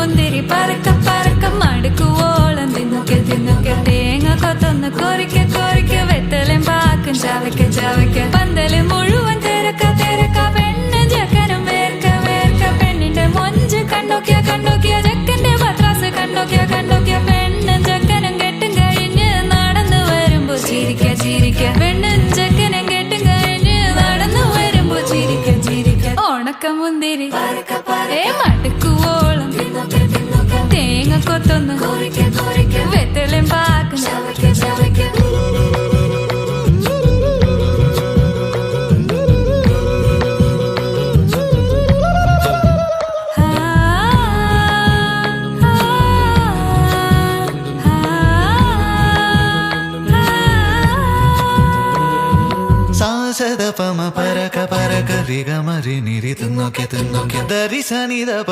മുന്തിരി പറക്ക പറക്ക മടുക്കുവോളം തിന്നൊക്കെ തിന്നൊക്കെ തേങ്ങ കൊത്തൊന്ന് കൊറിക്ക കൊറിക്ക വെത്തലും പാക്കും ചവയ്ക്ക ചവയ്ക്ക പന്തല് മുഴുവൻ തിരക്ക തിരക്ക പെണ്ണ് ചെക്കനും വേർക്ക വേർക്ക പെണ്ണിന്റെ മൊഞ്ച് കണ്ടോക്കിയ കണ്ടോക്കിയ ചെക്കന്റെ പത്രാസ് കണ്ടോക്കിയ കണ്ടോക്കിയ പെണ്ണും ചെക്കനും കെട്ടും കഴിഞ്ഞ് നടന്നു വരുമ്പോ ചിരിക്ക ചിരിക്ക പെണ്ണും ചെക്കനും കെട്ടും കഴിഞ്ഞ് നടന്നു വരുമ്പോ ചിരിക്ക ചിരിക്ക ഉണക്കമുന്തിരി മടുക്കുവോളം തേങ്ങ കൊത്തൊന്ന് വെത്തലും പാക്കും സാസദപമ പരക പരക റിഗമരി നിരി തിന്നൊക്കെ തിന്നൊക്കെ ദരിസനിദപ